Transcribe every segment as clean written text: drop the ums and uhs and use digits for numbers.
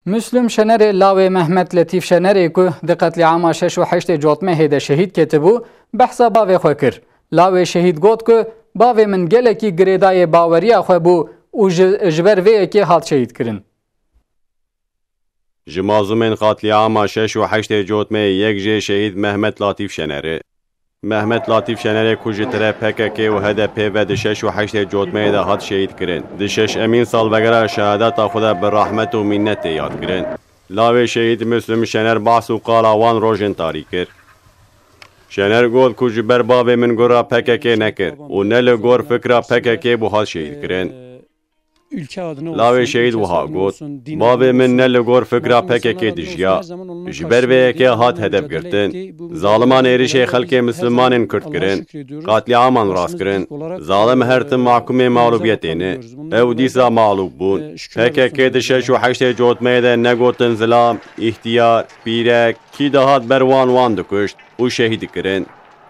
Müslüm Şenerê lawê Mehmet Letîf Şenerê ku di qetlîama 6 û 8 Cotmehê de şehîd ketibû, behsa bavê xwe kir. Lawê şehîd got ku bavê min gelekî girêdayê baweriya xwe bû û ji ber vê yekê hat şehîd kirin. Ji mazlûmên qetlîama 6 û 8 Cotmehê yek jê şehîd Mehmet Letîf Şenerê. Mehmet Letîf Şenerê ku ji tirê PKK û HDP ve di 6 û 8 Cotmehê de hat şehîd kirin. Di 6 Emîn salvegera şehadeta xwe de bi rahmet û minnetê yad kirin. Lawê şehîd Müslüm Şener bahs û qala wan rojên tarî kir. Şener got ku ji ber bavê min gora PKK nekir û ne li gor fikra PKK bû hat şehîd kirin. Lawê şehîd wiha got, bavê min ne li gor fikra PKK dijiya, ji ber vê yekê hat hedef girtin, zaliman êrişê xelkê Mislimanên Kurd kirin, qetlîaman rast kirin, zalim her tim mahkumê mağlubiyetê ne, ew dîsa mağlûb bûn. PKK di 6 û 8 Cotmehê de negotin zilam, îhtiyar, pîrek, kî de hat ber wan dikuşt û şehîd kirin.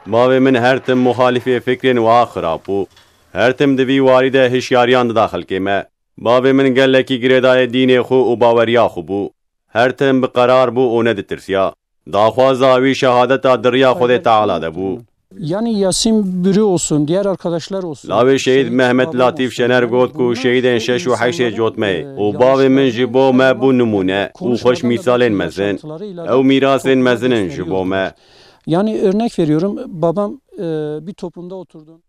Bavê min her tim muhalîfê fikrên wiha xirab bû. Her tim di vî warî de hişyariyan dida xelkê me. Bavê min gelekî girêdayê dînê xwe û baweriya xwe bû. Her tim bi qerar bû û neditirsiya. Daxwaza wî şehadeta diriya Xwedê Teala de bû. Yani Yasin Bürü olsun, diğer arkadaşlar olsun. Lawê şehîd Mehmet Letîf Şener got ku şehîdên 6 û 8 Cotmehê û bavê min ji bo me bû numûne û xweş mîsalên mezin. Ew mîrasên mezin in ji bo me. Yani örnek veriyorum, babam bir toplumda oturdu.